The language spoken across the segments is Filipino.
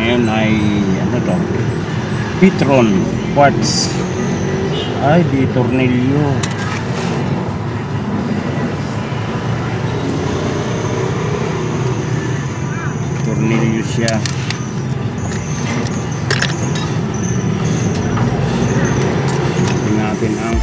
Ngayon ay ano to? Pitron quartz. Ay, di tornilyo. Tornilyo siya. Tingnan natin ang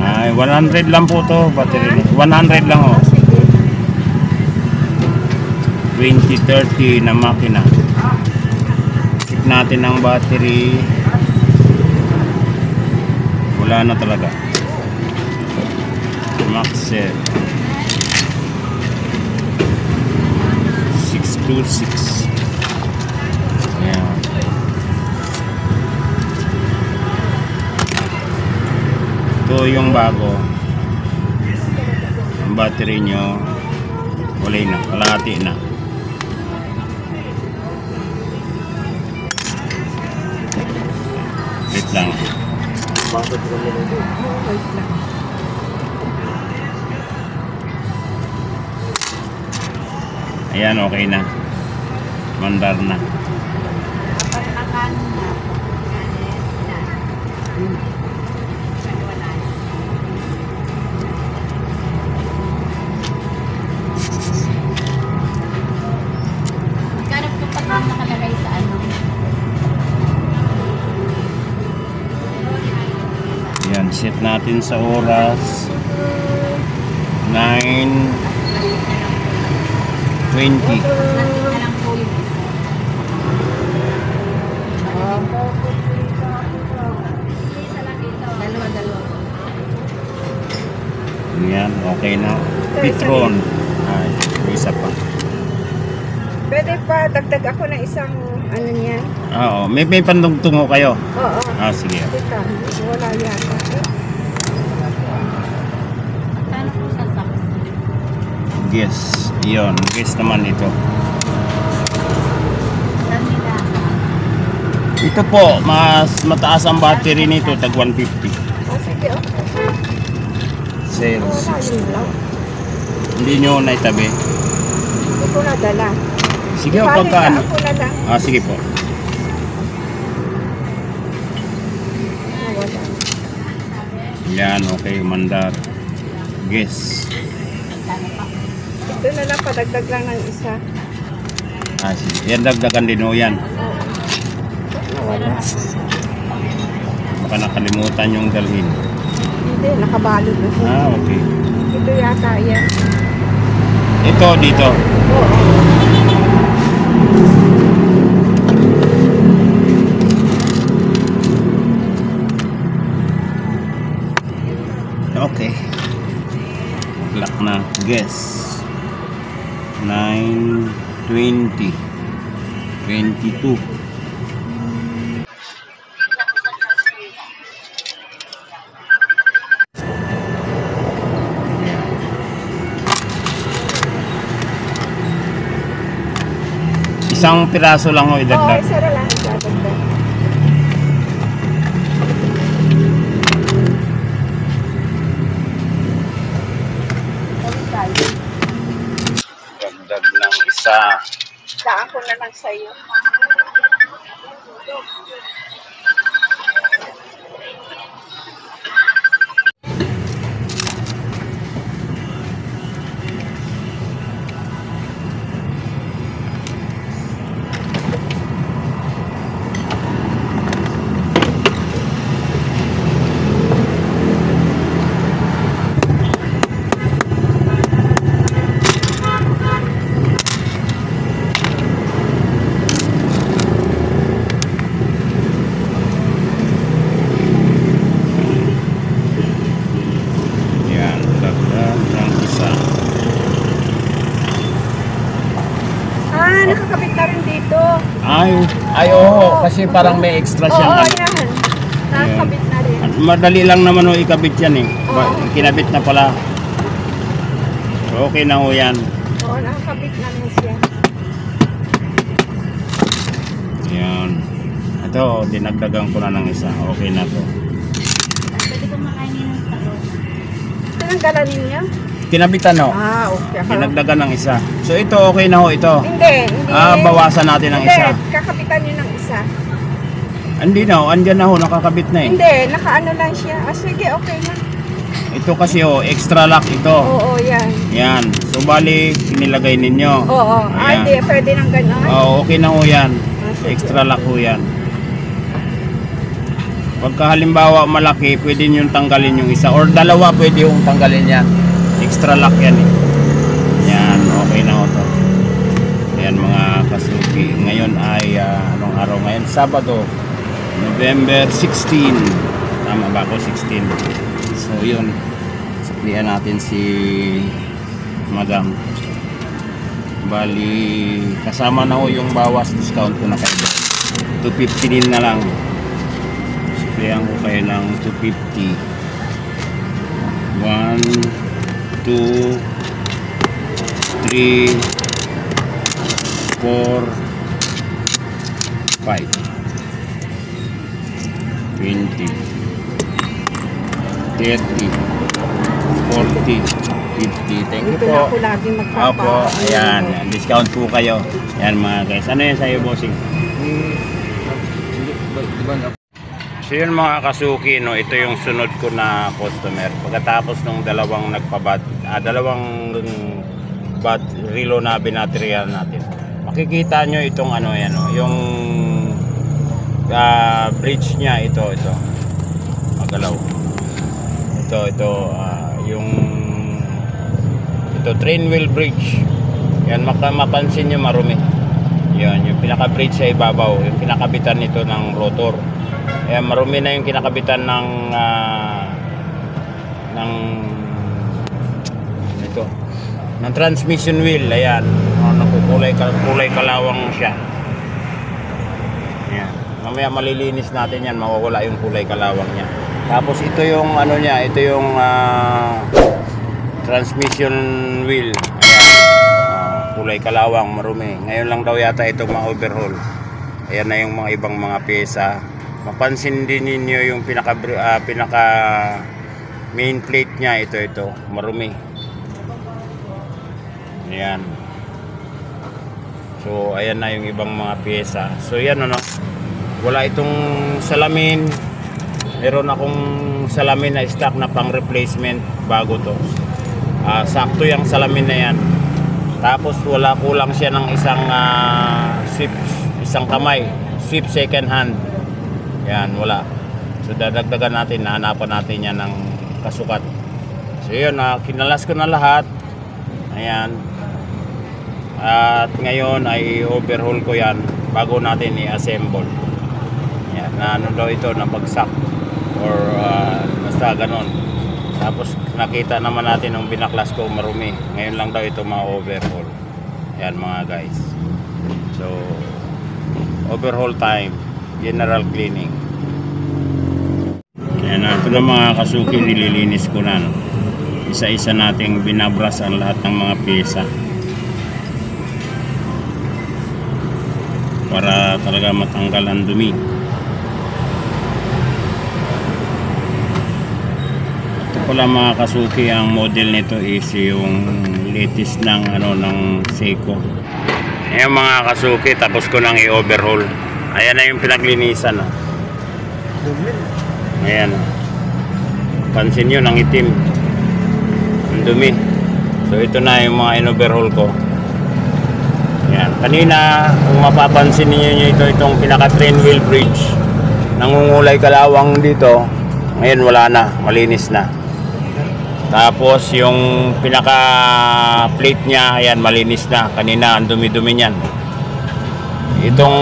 ay 100 lang po to battery. 100 lang oh. 2030 na makina. Check natin ang battery. Wala na talaga. Maxell 626. Ayan. Ito yung bago. Ang battery nyo wala na, kalahati na. Wait lang. Ayan, okay na. Mandar na. Nakalagay sa ano? Yan, set natin sa oras 9:20. Yan, okay na. Pitron. Ay, isa pa. Pwede pa, dagdag ako na isang ano niya. Oo, may pandungtungo kayo? Oo. Ah, sige. Teka, wala yata. Magkano po sa socks? Yes, yun. Guess naman ito. Ito po, mas mataas ang battery nito, tag 150. Oh, sige, okay. Sales. Wala yun lang. Hindi nyo naitabi. Hindi ko nadala. Sige, pagkaano. Ako na lang. Ah, sige po. Wala. Yan, okay, mandar. Guess. Ito na lang, padagdag lang ng isa. Ah, sige. Yan, dagdagan din o yan. Wala. Baka nakalimutan yung dalhin. Hindi, nakabalot na siya. Ah, okay. Ito yata yan. Ito, dito. Oo. Okay. Lock na. Guess. 9:20. 22. Isang piraso lang o Oo, idagdag. isa na lang. Dadagdag. Dagdag lang isa. Daan ko na lang sa'yo. Nakakabit na rin dito. Ay oo, kasi parang may extra siyang Oo, ano. yan. Nakakabit na rin. At madali lang naman o ikabit yan eh. Oo. Kinabit na pala. So, okay na ho yan. Oo, nakakabit namin siya. Ayan. Ito, dinagdagan ko na ng isa. Okay na to. Pwede ko makainin ng talong. Tinanggalan ninyo? Kinabitan no? Ah, okay. Dinagdagan ng isa. So ito, okay na ho ito. Hindi. Bawasan natin ng isa. Hindi, kakabitan nyo ng isa. Hindi na ho, andyan na ho, nakakabit na eh. Hindi, nakaano lang siya. Ah, sige, okay na. Ito kasi ho, extra lock ito. Oo, yan. Yan. So bali, inilagay ninyo. Oo. Ah, Ayan. hindi, pwede nang gano'n. Okay na ho yan. Ah, sige. Extra lock ho yan. Pagka halimbawa malaki, pwede nyo tanggalin yung isa. Or dalawa, pwede yung tanggalin yan. Extra lock yan eh. Yan, okay na ho to. Ayan mga kasuki. Ngayon ay, anong araw ngayon? Sabado, November 16. Tama ba ako? 16. So yun, saklihan natin si Madam. Bali, kasama na ho yung bawas discount ko na kayo. 250 din na lang. Saklihan ko kayo ng 250. 1, 2, 3, 4, 5, 20, 30, 40, 50. Thank you Dito na po. ako lagi magpapa. Opo, ayan. Discount po kayo. Ayan mga guys. Ano yan sa'yo, bossing? So yun mga kasuki, no, ito yung sunod ko na customer. Pagkatapos ng dalawang dalawang relo na binaterya natin. Makikita nyo itong ano yan, no, yung bridge niya, ito. Magalaw. Ito train wheel bridge. Yan, mapansin nyo marumi. Yan, yung pinaka bridge sa ibabaw, yung kinakabitan nito ng rotor. Ayan, marumi na yung kinakabitan ng transmission wheel. Ayan, kulay kalawang siya. Ayan, mamaya malilinis natin yan, mawawala yung kulay kalawang niya. Tapos ito yung ano niya, ito yung transmission wheel. Ayan, kulay kalawang, marumi. Ngayon lang daw yata ito ma-overhaul. Ayan na yung mga ibang mga pyesa. Mapansin din ninyo yung pinaka main plate niya, ito marumi. Ayan. So ayan na yung ibang mga pyesa. So yan, ano, wala itong salamin. Meron akong salamin na stock na pang replacement, bago to. Sakto yung salamin na yan. Tapos wala, kulang siya ng isang kamay, sweep second hand. Yan, wala. So dadagdagan natin, hahanapan natin yan ng kasukat. So yun, kinalas ko na lahat. Ayan. At ngayon ay overhaul ko yan bago natin i-assemble. Yan, na ano daw ito, nabagsak or basta ganon. Tapos nakita naman natin nung binaklas ko, marumi. Ngayon lang daw ito ma-overhaul. Yan mga guys. So overhaul time, general cleaning. Yan, ito na mga kasuki, nililinis ko na, no? Isa-isa nating binabras ang lahat ng mga pyesa para talaga matanggal ang dumi. Ito pala mga kasuki, ang model nito is yung latest ng ng Seiko. Ayan mga kasuki, tapos ko nang i-overhaul. Ayan na yung pinaglinisan, no? Ayan, pansin nyo, nang itim ang dumi. So ito na yung mga in-overhaul ko. Ayan, kanina kung mapapansin niyo itong pinaka train wheel bridge, nangungulay kalawang dito. Ngayon wala na, malinis na. Tapos yung pinaka plate nya, ayan, malinis na. Kanina ang dumi-dumi niyan. Itong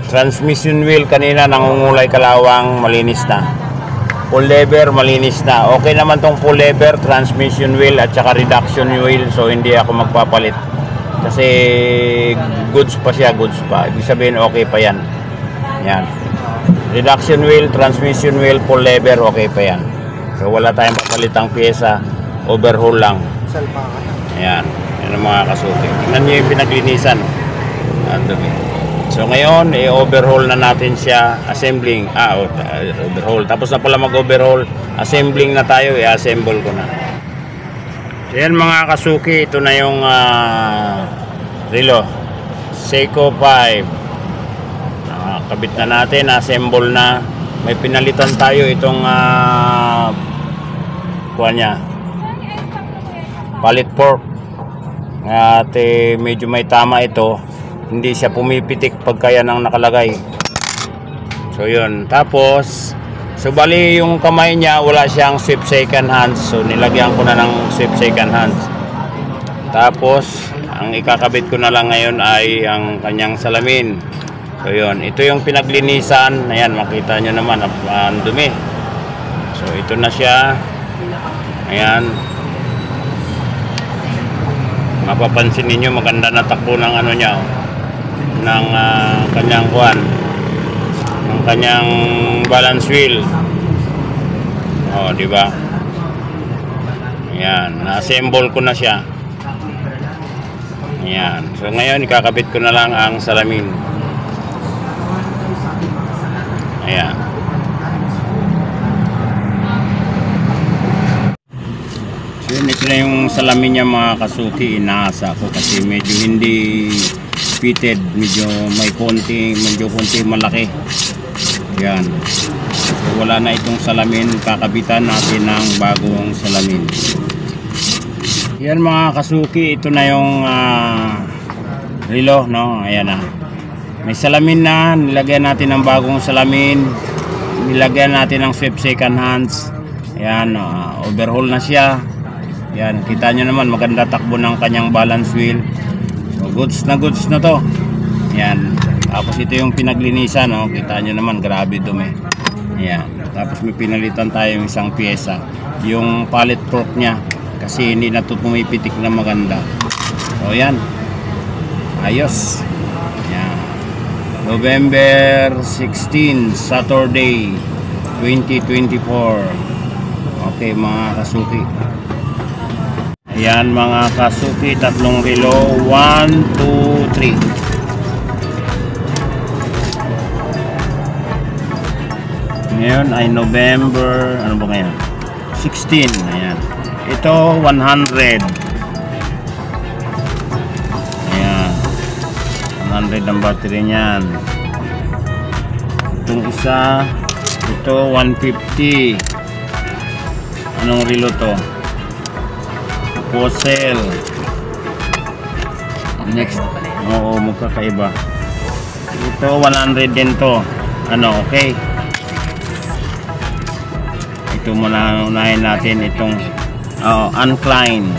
transmission wheel kanina nangungulay kalawang, malinis na. Full lever, malinis na. Okay naman tong full lever, transmission wheel at saka reduction wheel. So hindi ako magpapalit kasi goods pa siya, goods pa. Ibig sabihin okay pa yan. Yan, reduction wheel, transmission wheel, full lever, okay pa yan. So wala tayong papalitang pyesa, overhaul lang. Salpakan. Ayan. Yan ang mga kasuki. Tingnan nyo yung pinaglinisan. Ang dumi. So ngayon, i-overhaul na natin siya. Assembling. Overhaul. Tapos na pala mag-overhaul. Assembling na tayo. I-assemble ko na. So yan mga kasuki. Ito na yung relo. Seiko 5. Kabit na natin. Assemble na. May pinalitan tayo itong kuha niya. Palit fork. At medyo may tama ito. Hindi siya pumipitik pagka yan ang nakalagay. So yun. Tapos so bali yung kamay niya wala siyang sweep second hands. So nilagyan ko na ng sweep second hands. Tapos ang ikakabit ko na lang ngayon ay ang kanyang salamin. So yun. Ito yung pinaglinisan. Ayan, makita nyo naman ang dumi. So ito na siya. Ayan. Mapapansin ninyo maganda na takbo ng ano niya, ng kanyang kuwan, ng kanyang balance wheel. Oh, di ba? Ayan, na-assemble ko na siya. Ayan. So ngayon ikakabit ko na lang ang salamin. Ayan. So yun, ito na yung salamin niya mga kasuki. Inaasa ko kasi medyo hindi fitted, medyo konti malaki. Yan. So wala na itong salamin, kakabitan natin ng bagong salamin. Yan mga kasuki, ito na yung relo, no? Ayan na. May salamin na, nilagyan natin ng bagong salamin, nilagyan natin ng sweep second hands. Ayan, overhaul na siya. Yan, kita nyo naman maganda takbo ng kanyang balance wheel. So goods na to. Yan. Tapos ito yung pinaglinisan, no? Kita nyo naman grabe dumi. Yan. Tapos may pinalitan tayong isang pyesa, yung pallet fork niya, kasi hindi na to pumipitik na maganda. So yan. Ayos. Yan. November 16, Saturday 2024. Okay mga kasuki. Yan mga kasuki, tatlong relo, 1, 2, 3. Ngayon ay November, ano ba ngayon? 16, ayan. Ito 100. Ayan. 100 ang battery niyan. Itong isa, ito 150. Anong relo to? Fossil. Next. Oo, magkakaiba. Ito 100 din to. Ano, okay. Ito muna unahin natin itong Uncline.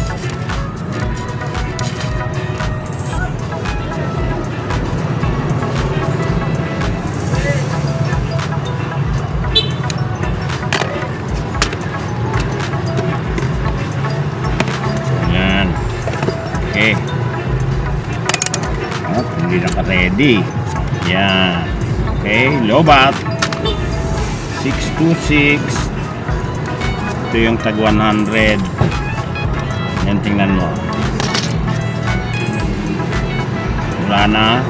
Okay. Oh, hindi naka-ready. Yan. Okay, lobat. 626. Ito yung tag 100. Yan, tingnan mo. Wala na.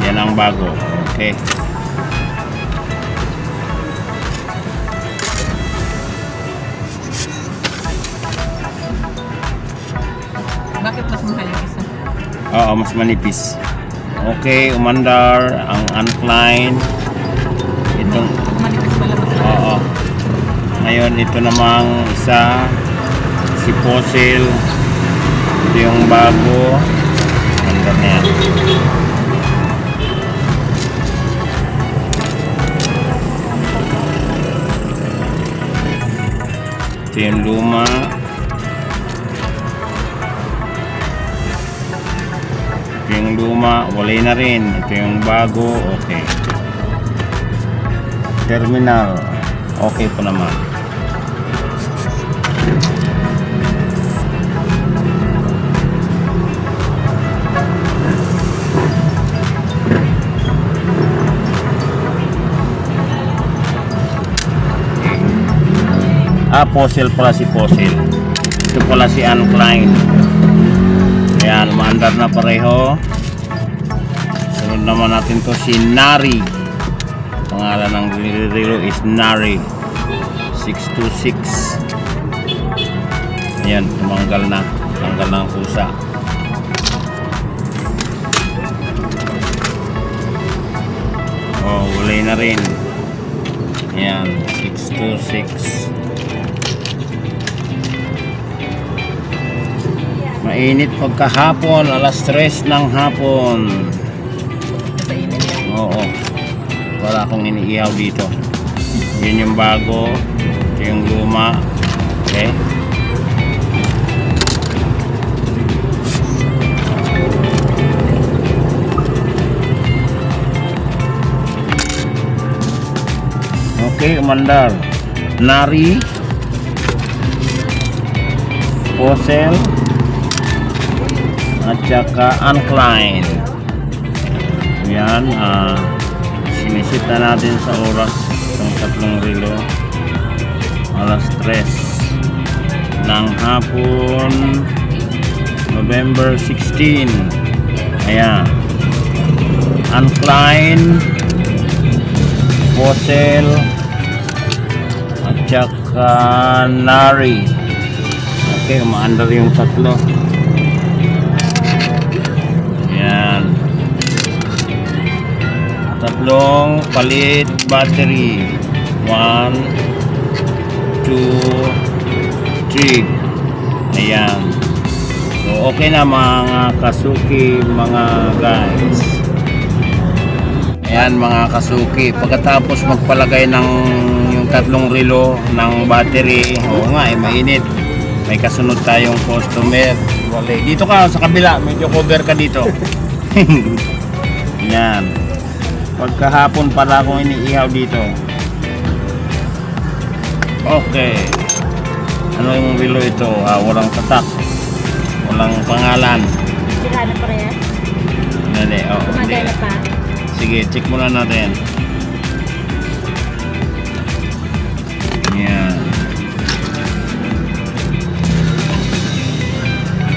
Yan ang bago. Okay. Bakit mas mahal yung isa? Oo, mas manipis. Okay, umandar ang Uncline. Itong Manipis pala mas mahal. oo. Ngayon ito namang isa, si Fossil. Ito yung bago. Umandar na yan. Ito yung luma. Ito yung luma, walay na rin. Ito yung bago, okay. Terminal, okay po naman. Fossil pala si Fossil. Ito pala si Anne Klein. Ayan, maandar na pareho. Sunod naman natin to si Nari. Pangalan ng relo is Nari 626. Ayan, tumanggal na. Tanggal na ang pusa. Oh, ulay na rin. Ayan, 626. Mainit pagkahapon, alas 3 ng hapon. Sa init yan. Oo. Wala akong iniihaw dito. Yun yung bago. Ito yung luma. Okay. Okay, umandar. Nari. Posel. At saka Anne Klein. Yan, sinisit na natin sa oras ng tatlong relo. Alas 3 ng hapon, November 16. Ayan, Anne Klein, Posel, at saka Nari. Okay, umaandar yung tatlo. Yan. Tatlong palit battery. 1, 2, 3. Ayan. So okay na mga kasuki, mga guys. Ayan mga kasuki. Pagkatapos magpalagay ng yung tatlong relo ng battery, oo nga mainit. May kasunod tayong customer. Dito ka sa kabila, medyo cover ka dito. Yan. Pagkahapon pala akong iniihaw dito. Okay. Ano yung relo ito? Walang tatak. Walang pangalan. Sira na pa rin. Hindi, hindi. Gumagana pa. Sige, check muna natin. Yan.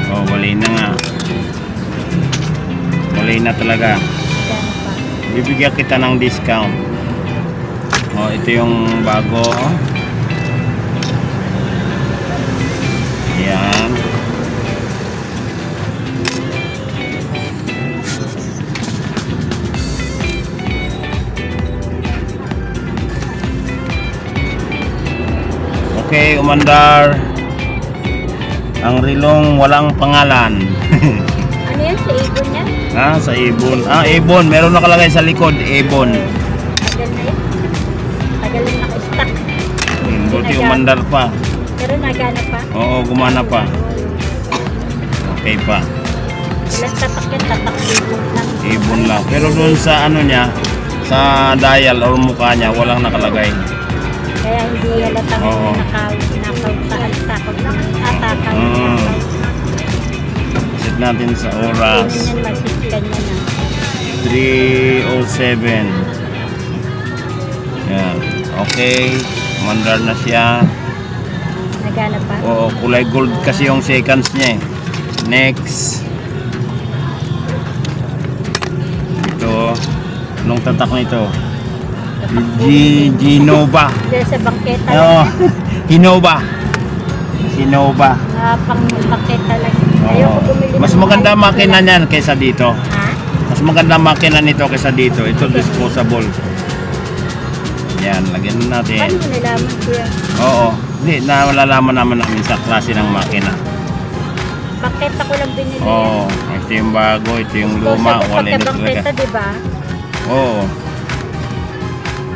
Oh, wali na nga. Wali na talaga. Gumagana pa. Bibigyan kita ng discount. Oh, ito yung bago. Yan. Okay, umandar. Ang relong walang pangalan. Ano yan? Sa ibon yan? Sa ibon. Ibon. Meron nakalagay sa likod. Ibon. Tagal na yun. Tagal na naka-stack. Buti umandar pa. Pero nagana pa. Oo, gumana pa. Okay pa. Walang tatak yan. Tatak ibon lang. Ibon lang. Pero doon sa ano niya, sa dial or mukha niya, walang nakalagay. Kaya hindi halatang Oo. nakaw-takot lang. Atakaw. Set natin sa oras. Ganyan masiskan niya na. 3:07. Yan. Okay. Mandar na siya. Nagana pa. Oo, kulay gold kasi yung seconds niya eh. Next. Ito. Anong tatak nito? Genova. Dahil sa bangketa Oo. lang. Hinova. Hinova. Pang bangketa lang. Oo. Ayoko bumili. Mas ng maganda mahal. makina niyan kaysa dito. Ha? Mas maganda makina nito kaysa dito. Ito disposable. Yan, lagyan na natin. Paano mo nalaman kuya? Oo. Hindi, nalalaman naman namin sa klase ng makina. Bangketa ko lang binili. Oo. Ito yung bago, ito yung luma. Wala na Bangketa, talaga. diba? Oo.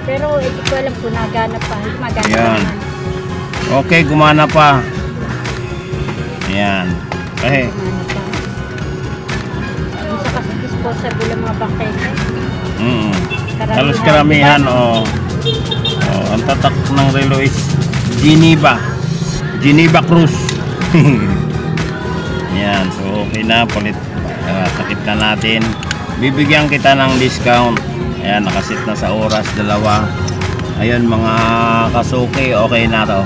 Pero hindi ko alam kung nagana pa. Magana Yan. naman. Okay, gumana pa. Ayan. Eh, Gumana pa. Yung sa kasi disposable ang mga bangketa. halos karamihan, ang tatak ng relo is Geneva. Geneva Cruz. Yan, so okay na, palit. Sakit na natin. Bibigyan kita ng discount. Ayan, nakasit na sa oras, 2. Ayun mga kasuki, okay na to.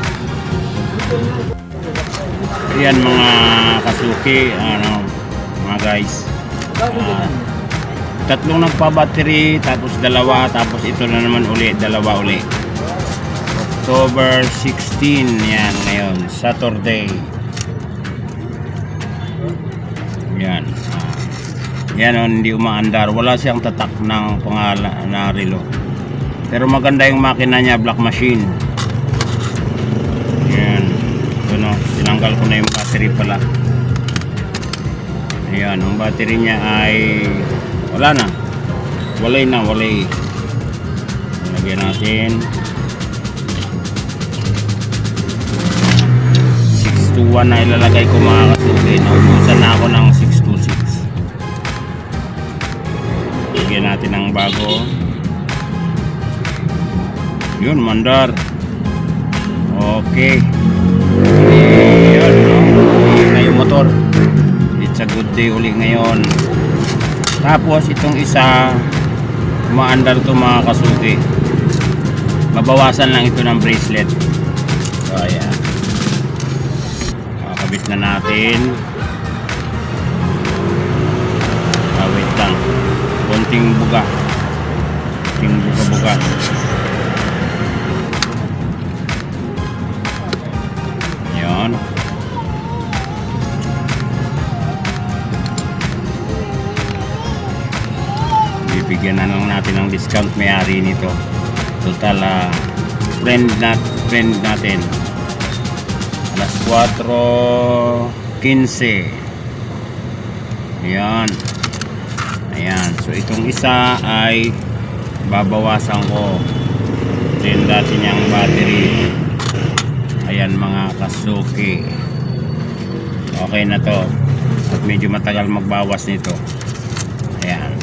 Ayan mga kasuki, ano, mga guys. Tatlong nagpa-battery, tapos dalawa, tapos ito na naman uli, dalawa uli. October 16, yan ngayon, Saturday. Yan. Yan o, hindi umaandar. Wala siyang tatak ng pangalan na relo. Pero maganda yung makina niya, black machine. Yan. Ito no, tinanggal ko na yung battery pala. Ayan, ang battery niya ay wala na. Walay na, walay. Lagyan natin. 621 na ilalagay ko mga kasuki. Naubusan na ako ng 626. Lagyan natin ng bago. Yun, mandar. Okay. Yun, no? Yun na yung motor. It's a good day uli ngayon. Tapos itong isa, umaandar to mga kasuki. Mabawasan lang ito ng bracelet. So ayan, makakabit na natin. Wait lang, konting buga, konting buga-buga. Ayan. Bibigyan na lang natin ng discount may-ari nito. Total friend natin. Alas 4:15. Ayan. Ayan. So itong isa ay babawasan ko. Then dati niyang battery. Ayan mga kasuki. Okay na to. At medyo matagal magbawas nito. Ayan.